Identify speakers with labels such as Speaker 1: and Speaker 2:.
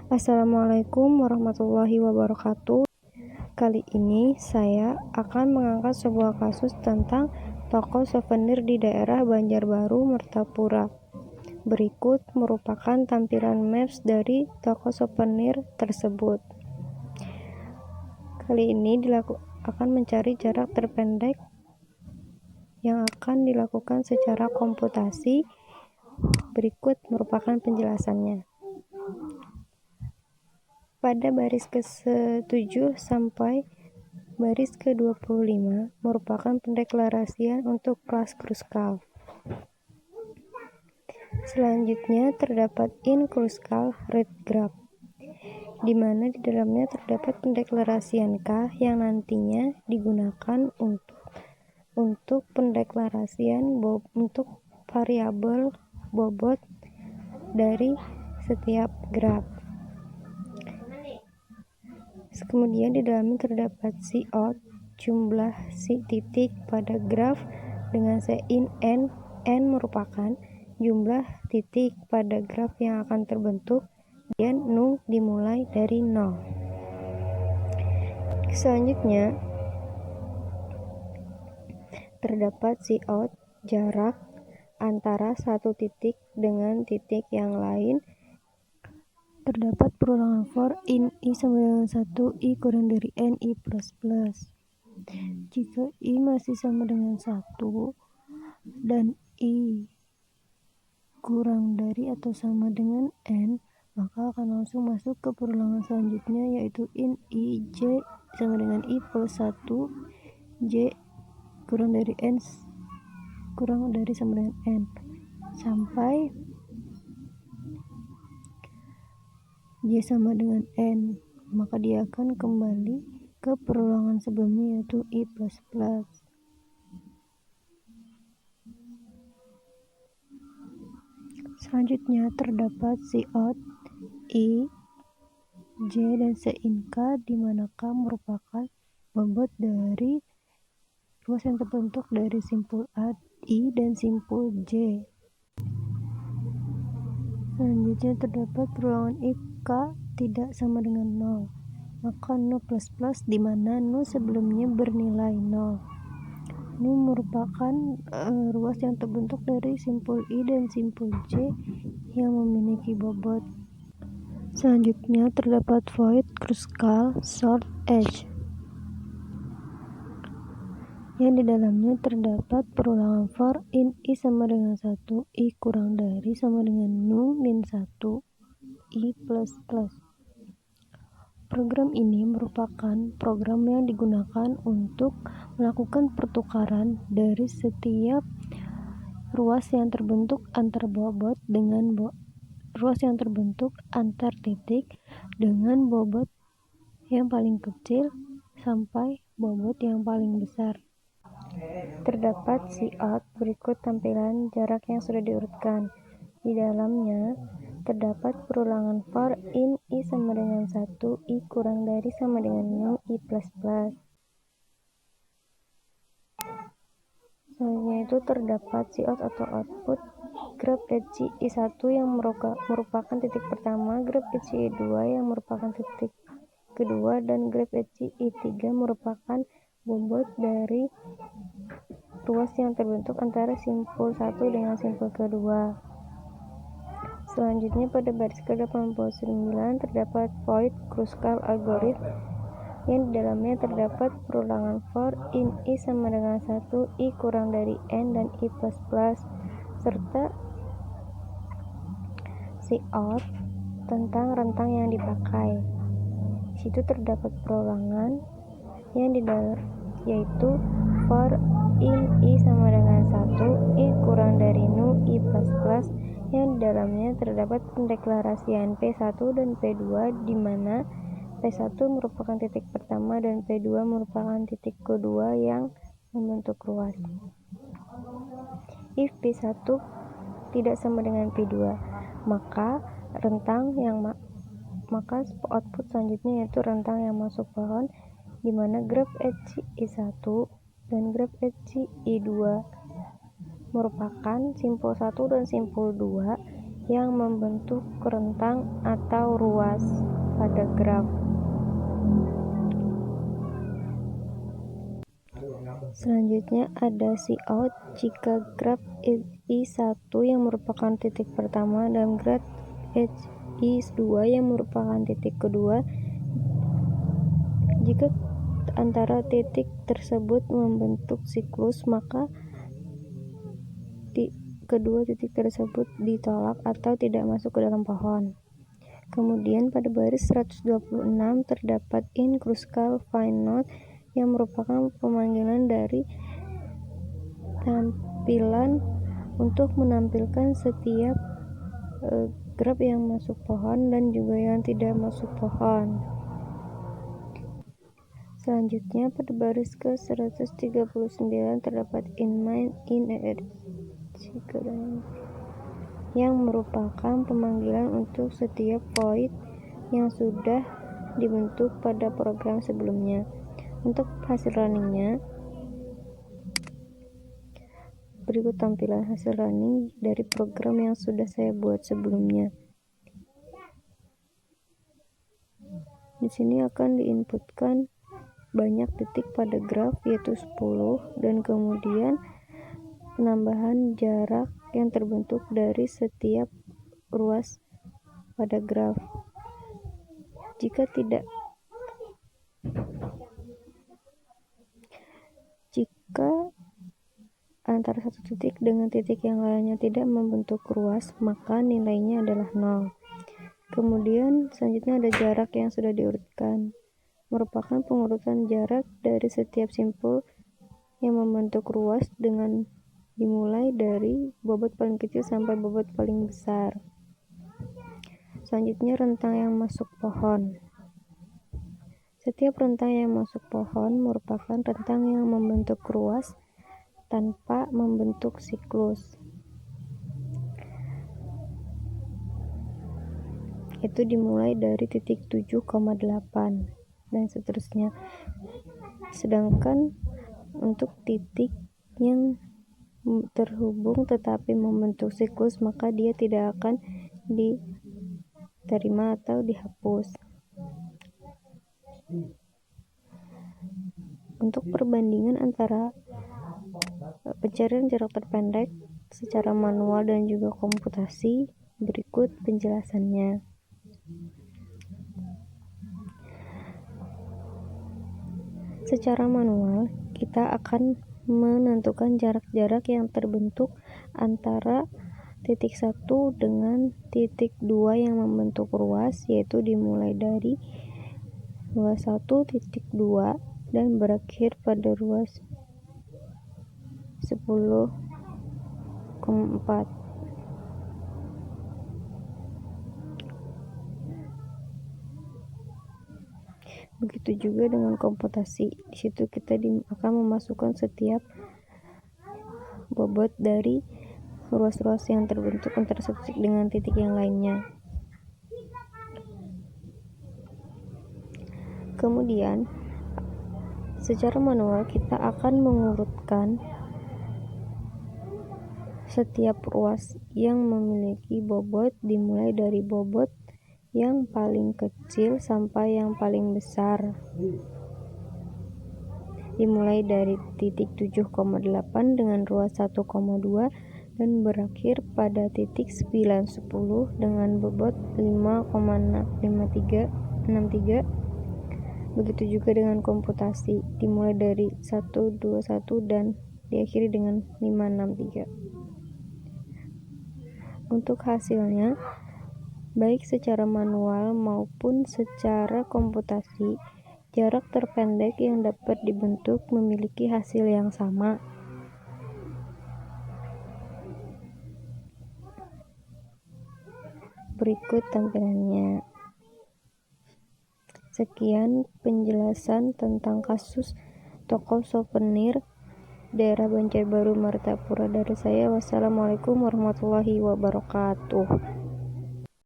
Speaker 1: Assalamualaikum warahmatullahi wabarakatuh. Kali ini saya akan mengangkat sebuah kasus tentang toko souvenir di daerah Banjarbaru, Martapura. Berikut merupakan tampilan maps dari toko souvenir tersebut. Kali ini akan mencari jarak terpendek yang akan dilakukan secara komputasi. Berikut merupakan penjelasannya. Pada baris ke-7 sampai baris ke-25 merupakan pendeklarasian untuk kelas Kruskal. Selanjutnya terdapat in Kruskal read graph, di mana di dalamnya terdapat pendeklarasian K yang nantinya digunakan untuk pendeklarasian untuk variabel bobot dari setiap graf. Kemudian di dalamnya terdapat cout, jumlah titik pada graf dengan in n merupakan jumlah titik pada graf yang akan terbentuk, dan nu dimulai dari 0. Selanjutnya terdapat cout jarak antara satu titik dengan titik yang lain. Terdapat perulangan for in i sama dengan 1, i kurang dari n, i plus plus. Jika i masih sama dengan 1 dan i kurang dari atau sama dengan n, maka akan langsung masuk ke perulangan selanjutnya, yaitu in i j sama dengan i plus 1, j kurang dari sama dengan n, sampai j sama dengan n, maka dia akan kembali ke perulangan sebelumnya, yaitu i plus plus. Selanjutnya terdapat cout i, j, dan in k, di mana k merupakan bobot dari ruas yang terbentuk dari simpul a, i, dan simpul j. Selanjutnya terdapat perulangan if k tidak sama dengan 0, maka nu plus plus, di mana nu sebelumnya bernilai 0. Nu merupakan ruas yang terbentuk dari simpul i dan simpul j yang memiliki bobot. Selanjutnya terdapat void Kruskal short edge, yang di dalamnya terdapat perulangan for in i sama dengan 1, i kurang dari sama dengan nu min 1, i plus plus. Program ini merupakan program yang digunakan untuk melakukan pertukaran dari setiap ruas yang terbentuk antar bobot dengan ruas yang terbentuk antar titik dengan bobot yang paling kecil sampai bobot yang paling besar. Terdapat cout, berikut tampilan jarak yang sudah diurutkan. Di dalamnya terdapat perulangan for in i sama dengan 1, i kurang dari sama dengan nu, i plus plus. Selanjutnya itu terdapat cout atau output graf HCI1 yang merupakan titik pertama, graf HCI2 yang merupakan titik kedua, dan graf HCI3 merupakan bobot dari ruas yang terbentuk antara simpul 1 dengan simpul kedua. Selanjutnya pada baris ke-89 terdapat void Kruskal algorithm, yang di dalamnya terdapat perulangan for in i sama dengan 1, i kurang dari n, dan i plus plus, serta cout tentang rentang yang dipakai. Di situ terdapat perulangan yang yaitu for in i sama dengan 1, i kurang dari nu, i plus plus, yang di dalamnya terdapat pendeklarasian P1 dan P2, di mana P1 merupakan titik pertama dan P2 merupakan titik kedua yang membentuk ruas. If P1 tidak sama dengan P2, maka output selanjutnya yaitu rentang yang masuk pohon, di mana graf HCI1 dan graf HCI2 merupakan simpul 1 dan simpul 2 yang membentuk rentang atau ruas pada graf. Selanjutnya ada cout jika graf I1 yang merupakan titik pertama dan graf I2 yang merupakan titik kedua. Jika antara titik tersebut membentuk siklus, maka kedua titik tersebut ditolak atau tidak masuk ke dalam pohon. Kemudian pada baris 126 terdapat in kruskal find node yang merupakan pemanggilan dari tampilan untuk menampilkan setiap graf yang masuk pohon dan juga yang tidak masuk pohon. Selanjutnya pada baris ke 139 terdapat in main in yang merupakan pemanggilan untuk setiap void yang sudah dibentuk pada program sebelumnya. Untuk hasil runningnya, berikut tampilan hasil running dari program yang sudah saya buat sebelumnya. Di sini akan diinputkan banyak titik pada graf, yaitu 10, dan kemudian penambahan jarak yang terbentuk dari setiap ruas pada graf. Jika antara satu titik dengan titik yang lainnya tidak membentuk ruas, maka nilainya adalah 0. Kemudian selanjutnya ada jarak yang sudah diurutkan, merupakan pengurutan jarak dari setiap simpul yang membentuk ruas dengan dimulai dari bobot paling kecil sampai bobot paling besar. Selanjutnya rentang yang masuk pohon. Setiap rentang yang masuk pohon merupakan rentang yang membentuk ruas tanpa membentuk siklus. Itu dimulai dari titik 7,8 dan seterusnya. Sedangkan untuk titik yang terhubung tetapi membentuk siklus, maka dia tidak akan diterima atau dihapus. Untuk perbandingan antara pencarian jarak terpendek secara manual dan juga komputasi, berikut penjelasannya. Secara manual, kita akan menentukan jarak-jarak yang terbentuk antara titik 1 dengan titik 2 yang membentuk ruas, yaitu dimulai dari ruas 1 titik 2 dan berakhir pada ruas 10,4. Begitu juga dengan komputasi. Di situ kita akan memasukkan setiap bobot dari ruas-ruas yang terbentuk antara satu titik dengan titik yang lainnya. Kemudian, secara manual kita akan mengurutkan setiap ruas yang memiliki bobot dimulai dari bobot yang paling kecil sampai yang paling besar, dimulai dari titik 7,8 dengan ruas 1,2 dan berakhir pada titik 9,10 dengan bobot 5,63. Begitu juga dengan komputasi, dimulai dari 1,21 dan diakhiri dengan 5,63. Untuk hasilnya, baik secara manual maupun secara komputasi, jarak terpendek yang dapat dibentuk memiliki hasil yang sama. Berikut tampilannya. Sekian penjelasan tentang kasus toko souvenir daerah Banjarbaru Martapura dari saya. Wassalamualaikum warahmatullahi wabarakatuh.